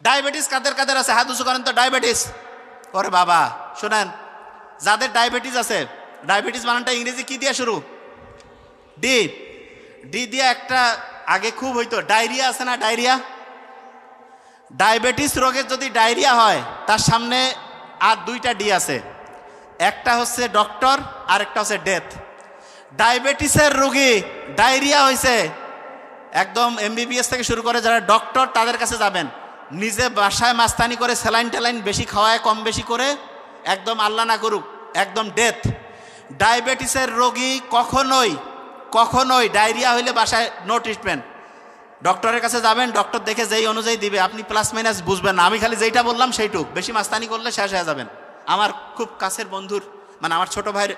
Diabetes কাদের কাদের আছে? হাত উঁচু করেন তো। ডায়াবেটিস, ওরে বাবা শোনেন, যাদের ডায়াবেটিস আছে, ডায়াবেটিস বানানটা ইংরেজি কি দিয়ে শুরু? ডি। ডি দিয়ে একটা আগে খুব হইতো ডায়রিয়া আছে না, ডায়রিয়া। ডায়াবেটিস রোগের যদি ডায়রিয়া হয় তার সামনে আর দুইটা ডি আছে, একটা হচ্ছে ডক্টর আর একটা হচ্ছে ডেথ। ডায়াবেটিসের রোগী ডায়রিয়া হয়েছে, একদম এমবিবিএস থেকে শুরু করে যারা ডক্টর তাদের কাছে যাবেন, নিজে বাসায় মাস্তানি করে স্যালাইন ট্যালাইন বেশি খাওয়ায়, কম বেশি করে, একদম আল্লাহ না করুক একদম ডেথ। ডায়াবেটিসের রোগী কখনোই কখনোই ডায়রিয়া হইলে বাসায় নো ট্রিটমেন্ট, ডক্টরের কাছে যাবেন, ডক্টর দেখে যেই অনুযায়ী দিবে আপনি প্লাস মাইনাস বুঝবেন না। আমি খালি যেইটা বললাম সেইটুক, বেশি মাস্তানি করলে শেষ হয়ে যাবেন। আমার খুব কাছের বন্ধুর, মানে আমার ছোট ভাইয়ের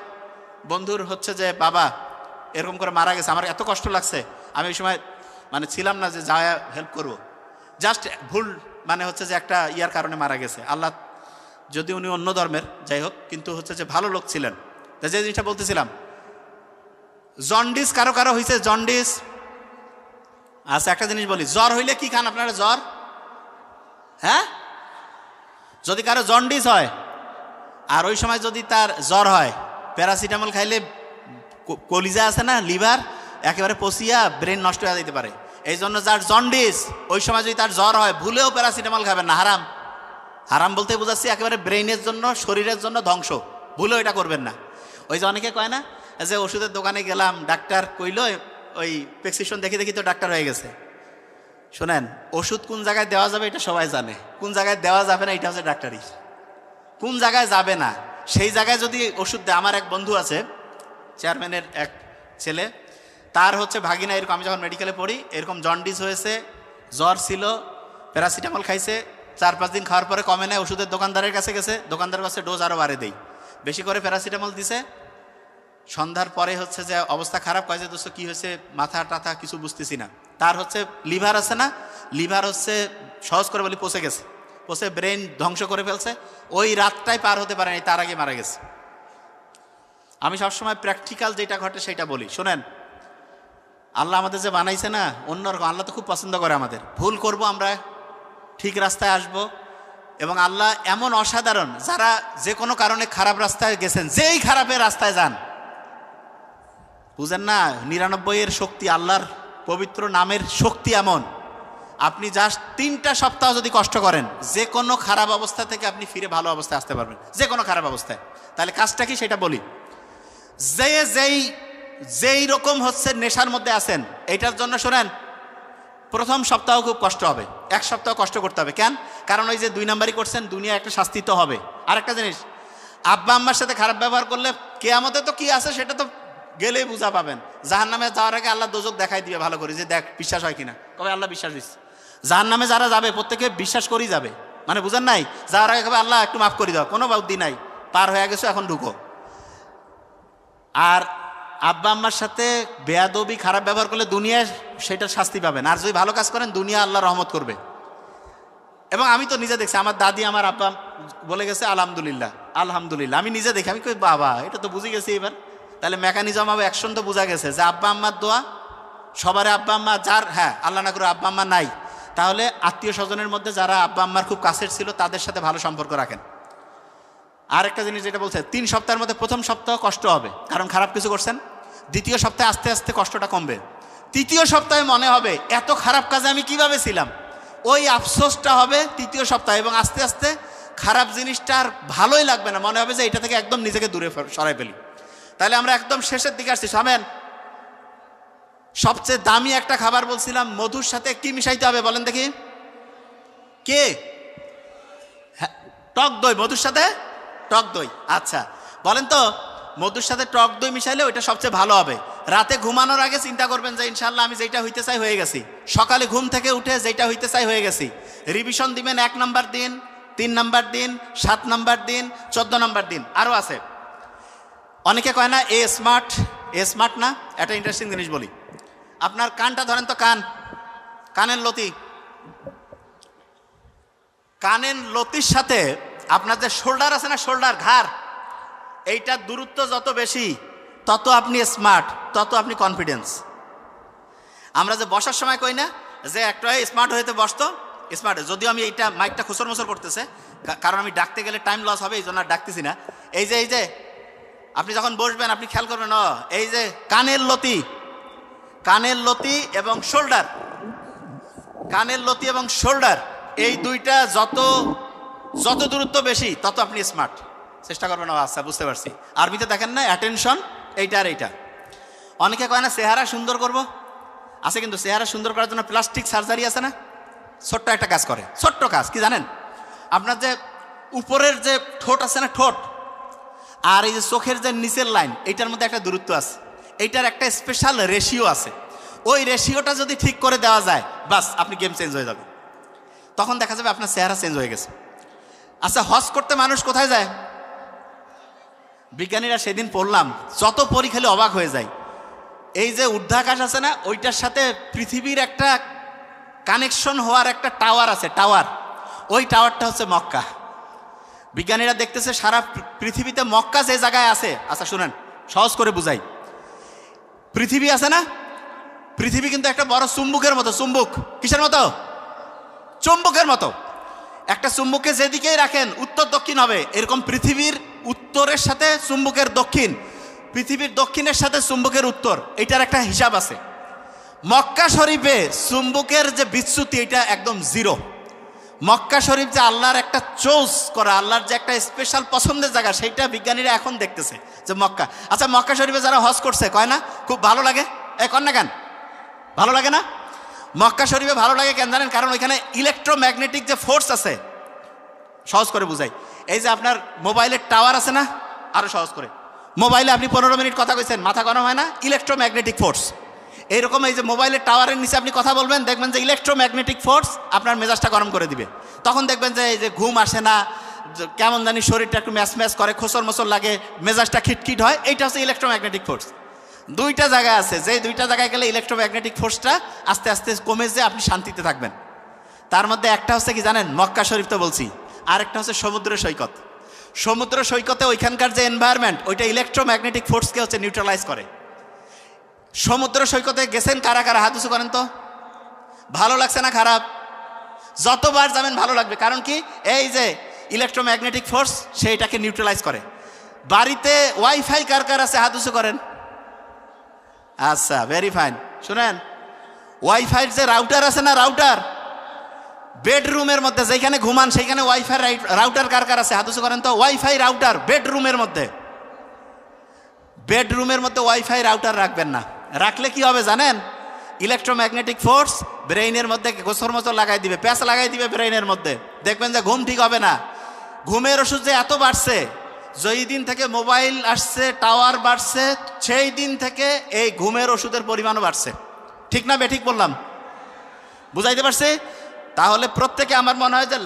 বন্ধুর হচ্ছে যে বাবা এরকম করে মারা গেছে। আমার এত কষ্ট লাগছে, আমি ওই সময় মানে ছিলাম না যে যা হেল্প করবো, জাস্ট ভুল মানে হচ্ছে যে একটা ইয়ার কারণে মারা গেছে। আল্লাহ, যদি উনি অন্য ধর্মের যাই হোক, কিন্তু হচ্ছে যে ভালো লোক ছিলেন। তা যে জিনিসটা বলতেছিলাম, জন্ডিস কারো কারো হয়েছে, জন্ডিস। আচ্ছা একটা জিনিস বলি, জ্বর হইলে কি খান আপনারা? জ্বর, হ্যাঁ, যদি কারো জন্ডিস হয় আর ওই সময় যদি তার জ্বর হয়, প্যারাসিটামল খাইলে কলিজা আছে না, লিভার একেবারে পচিয়া ব্রেন নষ্ট হয়ে যেতে পারে। এই জন্য যার জন্ডিস ওই সময় যদি তার জ্বর হয়, ভুলেও প্যারাসিটামল খাবেন না, হারাম। হারাম বলতে বোঝাচ্ছি একেবারে ব্রেইনের জন্য, শরীরের জন্য ধ্বংস, ভুলেও এটা করবেন না। ওই যে অনেকে কয় না যে ওষুধের দোকানে গেলাম, ডাক্তার কইল ওই প্রেসক্রিপশন দেখে দেখি তো ডাক্তার হয়ে গেছে। শোনেন, ওষুধ কোন জায়গায় দেওয়া যাবে এটা সবাই জানে, কোন জায়গায় দেওয়া যাবে না এটা হচ্ছে ডাক্তারই। কোন জায়গায় যাবে না সেই জায়গায় যদি ওষুধ দেয়। আমার এক বন্ধু আছে, চেয়ারম্যানের এক ছেলে, তার হচ্ছে ভাগিনা এরকম, আমি যখন মেডিকেলে পড়ি এরকম জন্ডিস হয়েছে, জ্বর ছিল, প্যারাসিটামল খাইছে, 4-5 দিন খাওয়ার পরে কমে নেয়, ওষুধের দোকানদারের কাছে গেছে, দোকানদারের কাছে ডোজ আরও বাড়ে দেই, বেশি করে প্যারাসিটামল দিছে। সন্ধ্যার পরে হচ্ছে যে অবস্থা খারাপ, কয়েছে দোস্ত কী হয়েছে, মাথা টাথা কিছু বুঝতেছি না। তার হচ্ছে লিভার আছে না, লিভার হচ্ছে সহজ করে বলি পচে গেছে, পচে ব্রেন ধ্বংস করে ফেলছে। ওই রাতটাই পার হতে পারেনি, তার আগে মারা গেছে। আমি সবসময় প্র্যাকটিক্যাল যেটা ঘটে সেটা বলি। শোনেন, আল্লাহ আমাদের যে বানাইছে না অন্যরকম, আল্লাহ তো খুব পছন্দ করে আমাদের। ভুল করব আমরা, ঠিক রাস্তায় আসব, এবং আল্লাহ এমন অসাধারণ, যারা যে কোনো কারণে খারাপ রাস্তায় গেছেন, যেই খারাপের রাস্তায় যান, বুঝেন না 99-এর শক্তি, আল্লাহর পবিত্র নামের শক্তি এমন, আপনি জাস্ট 3টা সপ্তাহ যদি কষ্ট করেন, যে কোনো খারাপ অবস্থা থেকে আপনি ফিরে ভালো অবস্থায় আসতে পারবেন, যে কোনো খারাপ অবস্থায়। তাহলে কাজটা কি সেটা বলি। যেই রকম হচ্ছে নেশার মধ্যে আছেন, এইটার জন্য শোনেন, প্রথম সপ্তাহ খুব কষ্ট হবে, 1 সপ্তাহ কষ্ট করতে হবে। কেন? কারণ ওই যে 2 নাম্বারই করছেন, দুনিয়া একটা শাস্তি তো হবে। আর একটা জিনিস, আব্বা আম্মার সাথে খারাপ ব্যবহার করলে কিয়ামতে তো কি আছে সেটা তো গেলেই বুঝা পাবেন। জাহান্নামে যাওয়ার আগে আল্লাহ দোজক দেখাই দিবে ভালো করে, যে দেখ বিশ্বাস হয় কিনা। কবে আল্লাহ বিশ্বাস দিচ্ছে। জাহান্নামে যারা যাবে প্রত্যেকে বিশ্বাস করেই যাবে, মানে বুঝেন নাই, যাওয়ার আগে কবে আল্লাহ একটু মাফ করে দাও, কোনো বুদ্ধি নাই, পার হয়ে গেছো এখন ঢুকো। আর আব্বা আম্মার সাথে বেয়াদবি খারাপ ব্যবহার করলে দুনিয়ায় সেটার শাস্তি পাবেন, আর যদি ভালো কাজ করেন দুনিয়া আল্লাহ রহমত করবে। এবং আমি তো নিজে দেখছি, আমার দাদি আমার আব্বা বলে গেছে আলহামদুলিল্লাহ আলহামদুলিল্লাহ, আমি নিজে দেখি, আমি কই বাবা এটা তো বুঝে গেছি এবার। তাহলে মেকানিজম হবে অ্যাকশন তো বোঝা গেছে যে আব্বা আম্মার দোয়া সবার, আব্বা আম্মা যার, হ্যাঁ আল্লাহ না করে আব্বা আম্মা নাই, তাহলে আত্মীয় স্বজনের মধ্যে যারা আব্বা আম্মার খুব কাছের ছিল তাদের সাথে ভালো সম্পর্ক রাখেন। আর একটা জিনিস যেটা বলছে, 3 সপ্তাহের মধ্যে প্রথম সপ্তাহ কষ্ট হবে কারণ খারাপ কিছু করছেন, দ্বিতীয় সপ্তাহে আস্তে আস্তে কষ্টটা কমবে, তৃতীয় সপ্তাহে মনে হবে এত খারাপ কাজে আমি কিভাবে ছিলাম, ওই আফসোসটা হবে তৃতীয় সপ্তাহে, এবং আস্তে আস্তে খারাপ জিনিসটা আর ভালোই লাগবে না, মনে হবে যে এটা থেকে একদম নিজেকে দূরে সরাই ফেলি। তাহলে আমরা একদম শেষের দিকে আসছি। সামেন, সবচেয়ে দামি একটা খাবার বলছিলাম, মধুর সাথে কি মিশাইতে হবে বলেন দেখি, কে? হ্যাঁ, টক দই, মধুর সাথে টক দই। আচ্ছা বলেন তো, মধুর সাথে টক দই মিশাইলে ওইটা সবচেয়ে ভালো হবে। রাতে ঘুমানোর আগে চিন্তা করবেন যে ইনশাল্লাহ আমি যেটা হইতে চাই হয়ে গেছি, সকালে ঘুম থেকে উঠে যেটা হইতে চাই হয়ে গেছি, রিভিশন দিবেন 1 নাম্বার দিন, 3 নাম্বার দিন, 7 নাম্বার দিন, 14 নাম্বার দিন, আরও আছে। অনেকে কয় না এ স্মার্ট না, একটা ইন্টারেস্টিং জিনিস বলি। আপনার কানটা ধরেন তো, কানের লতি, কানের লতির সাথে আপনার যে শোল্ডার আছে না, শোল্ডার ঘাড়, এইটার দূরত্ব যত বেশি তত আপনি স্মার্ট, তত আপনি কনফিডেন্স। আমরা যে বসার সময় কই না যে একটা স্মার্ট হইতে বসতো, স্মার্ট। যদিও আমি এইটা মাইকটা খুচর মুচর করতেছে, কারণ আমি ডাকতে গেলে টাইম লস হবে, এই জন্য আর ডাকতেছি না। এই যে আপনি যখন বসবেন আপনি খেয়াল করবেন, এই যে কানের লতি এবং শোল্ডার, কানের লতি এবং শোল্ডার, এই দুইটা যত দূরত্ব বেশি তত আপনি স্মার্ট। চেষ্টা করবেন। আচ্ছা, বুঝতে পারছি। আরবিতে দেখেন না, অ্যাটেনশন, এইটা আর এইটা। অনেকে কয় না চেহারা সুন্দর করব, আছে, কিন্তু চেহারা সুন্দর করার জন্য প্লাস্টিক সার্জারি আছে না, ছোট্ট একটা কাজ করে। ছোট্ট কাজ কি জানেন? আপনার যে উপরের যে ঠোঁট আছে না, ঠোঁট আর এই যে চোখের যে নিচের লাইন, এইটার মধ্যে একটা দূরত্ব আছে, এইটার একটা স্পেশাল রেশিও আছে। ওই রেশিওটা যদি ঠিক করে দেওয়া যায়, বাস আপনি গেম চেঞ্জ হয়ে যাবে। তখন দেখা যাবে আপনার চেহারা চেঞ্জ হয়ে গেছে। আচ্ছা, হজ করতে মানুষ কোথায় যায়? বিজ্ঞানীরা সেদিন পড়লাম, যত পড়ি খালি অবাক হয়ে যায়। এই যে ঊর্ধ্বাকাশ আছে না, ওইটার সাথে পৃথিবীর একটা কানেকশন হওয়ার একটা টাওয়ার আছে, টাওয়ার। ওই টাওয়ারটা হচ্ছে মক্কা। বিজ্ঞানীরা দেখতেছে সারা পৃথিবীতে মক্কা যে জায়গায় আছে। আচ্ছা শুনেন, সহজ করে বুঝাই। পৃথিবী আছে না, পৃথিবী কিন্তু একটা বড় চুম্বকের মতো। চুম্বক কিসের মতো? চুম্বকের মতো। একটা চুম্বককে যেদিকেই রাখেন উত্তর দক্ষিণ হবে, এরকম পৃথিবীর উত্তরের সাথে চুম্বকের দক্ষিণ, পৃথিবীর দক্ষিণের সাথে চুম্বকের উত্তর, এইটার একটা হিসাব আছে। মক্কা শরীফে চুম্বকের যে বিচ্যুতি, এটা একদম জিরো। মক্কা শরীফ যে আল্লাহর একটা চোজ করা, আল্লাহর যে একটা স্পেশাল পছন্দের জায়গা, সেইটা বিজ্ঞানীরা এখন দেখতেছে যে মক্কা। আচ্ছা, মক্কা শরীফে যারা হজ করছে কয় না খুব ভালো লাগে? কন না কেন ভালো লাগে না? মক্কা শরীফে ভালো লাগে কেন জানেন? কারণ ওইখানে ইলেকট্রোম্যাগনেটিক যে ফোর্স আছে। সহজ করে বুঝাই, এই যে আপনার মোবাইলের টাওয়ার আছে না, আরো সহজ করে, মোবাইলে আপনি 15 মিনিট কথা কইছেন, মাথা গরম হয় না? Electromagnetic force. এইরকম এই যে মোবাইলের টাওয়ারের নিচে আপনি কথা বলবেন, দেখবেন যে ইলেকট্রোম্যাগনেটিক ফোর্স আপনার মেজাজটা গরম করে দিবে। তখন দেখবেন যে এই যে ঘুম আসে না, কেমন জানি শরীরটা একটু ম্যাচ করে, খোসর মোসর লাগে, মেজাজটা খিটখিট হয়। এইটা হচ্ছে ইলেকট্রোম্যাগনেটিক ফোর্স। দুইটা জায়গা আছে, যে দুইটা জায়গায় গেলে ইলেকট্রোম্যাগনেটিক ফোর্সটা আস্তে আস্তে কমে যে আপনি শান্তিতে থাকবেন। তার মধ্যে একটা হচ্ছে কি জানেন? মক্কা শরীফ তো বলছি, আর একটা হচ্ছে সমুদ্র সৈকত। সমুদ্র সৈকতে ওইখানকার যে এনভায়রনমেন্ট, ওইটা ইলেকট্রোম্যাগনেটিক ফোর্সকে হচ্ছে নিউট্রালাইজ করে। সমুদ্র সৈকতে গেছেন কারা কারা? হাত উঁচু করেন তো। ভালো লাগছে না খারাপ? যতবার যাবেন ভালো লাগবে। কারণ কি? এই যে ইলেকট্রোম্যাগনেটিক ফোর্স সেইটাকে নিউট্রালাইজ করে। বাড়িতে ওয়াইফাই কার কার আছে? হাত উঁচু করেন। আচ্ছা, ভেরি ফাইন। শুনেন, ওয়াইফাই যে রাউটার আছে না, রাউটার, বেডরুমের মধ্যে যেখানে ঘুমান সেইখানে ওয়াইফাই রাউটার কার কার আছে? হাত উঁচু করেন তো। ওয়াইফাই রাউটার বেডরুমের মধ্যে, বেডরুমের মধ্যে ওয়াইফাই রাউটার রাখবেন না। রাখলে কি হবে জানেন? ইলেকট্রোম্যাগনেটিক ফোর্স ব্রেইনের মধ্যে গোসর মচর লাগাই দিবে, প্যাঁচ লাগাই দিবে ব্রেইনের মধ্যে। দেখবেন যে ঘুম ঠিক হবে না। ঘুমের ওষুধ যে এত বাড়ছে, যেই দিন থেকে মোবাইল আসছে, টাওয়ার বাড়ছে, সেই দিন থেকে এই ঘুমের ওষুধের পরিমাণও বাড়ছে। ঠিক না বেঠিক বললাম? বুঝাইতে পারছি? তাহলে প্রত্যেকে আমার মনে হয় যে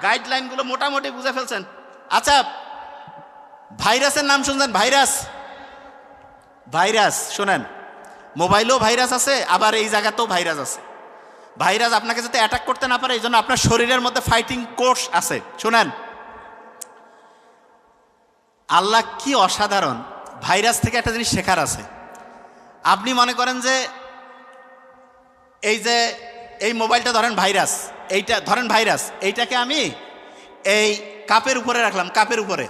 গাইডলাইনগুলো মোটামুটি বুঝে ফেলছেন। আচ্ছা, ভাইরাসের নাম শুনছেন? ভাইরাস, ভাইরাস শোনেন, মোবাইলেও ভাইরাস আছে, আবার এই জায়গাতেও ভাইরাস আছে। ভাইরাস আপনাকে যাতে অ্যাটাক করতে না পারে এই জন্য আপনার শরীরের মধ্যে ফাইটিং কোর্স আছে। শোনেন, আল্লাহ কি অসাধারণ। ভাইরাস থেকে একটা জিনিস শেখার আছে। আপনি মনে করেন যে এই মোবাইলটা ধরেন ভাইরাস, এইটা ধরেন ভাইরাস, এইটাকে আমি এই কাপের উপরে রাখলাম, কাপের উপরে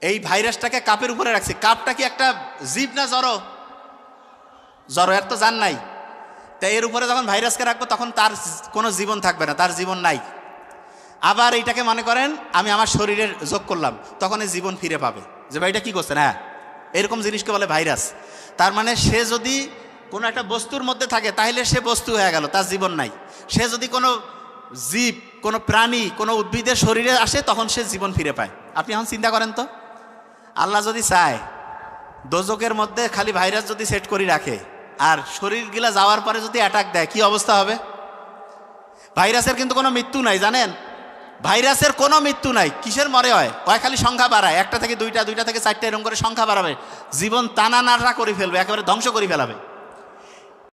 এই ভাইরাসটাকে কাপের উপরে রাখছি। কাপটা কি একটা জীব না জড়ো? জড়ো, এর তো জান নাই। তাই এর উপরে যখন ভাইরাসকে রাখবো তখন তার কোনো জীবন থাকবে না, তার জীবন নাই। আবার এইটাকে মনে করেন আমি আমার শরীরের যোগ করলাম, তখন এই জীবন ফিরে পাবে। যে ভাই এটা কী করছেন? হ্যাঁ, এরকম জিনিসকে বলে ভাইরাস। তার মানে সে যদি কোনো একটা বস্তুর মধ্যে থাকে তাহলে সে বস্তু হয়ে গেল, তার জীবন নাই। সে যদি কোনো জীব, কোনো প্রাণী, কোনো উদ্ভিদের শরীরে আসে তখন সে জীবন ফিরে পায়। আপনি এখন চিন্তা করেন তো, আল্লাহ যদি চায় দোজকের মধ্যে খালি ভাইরাস যদি সেট করে রাখে আর শরীরগুলা যাওয়ার পরে যদি অ্যাটাক দেয়, কি অবস্থা হবে? ভাইরাসের কিন্তু কোনো মৃত্যু নাই, জানেন? ভাইরাসের কোনো মৃত্যু নাই। কিসের মরে হয়? ওই খালি সংখ্যা বাড়ায়, 1 থেকে 2টা, 2টা থেকে 4টা, এরকম করে সংখ্যা বাড়াবে। জীবন টানা নাড়া করে ফেলবে, একেবারে ধ্বংস করে ফেলাবে।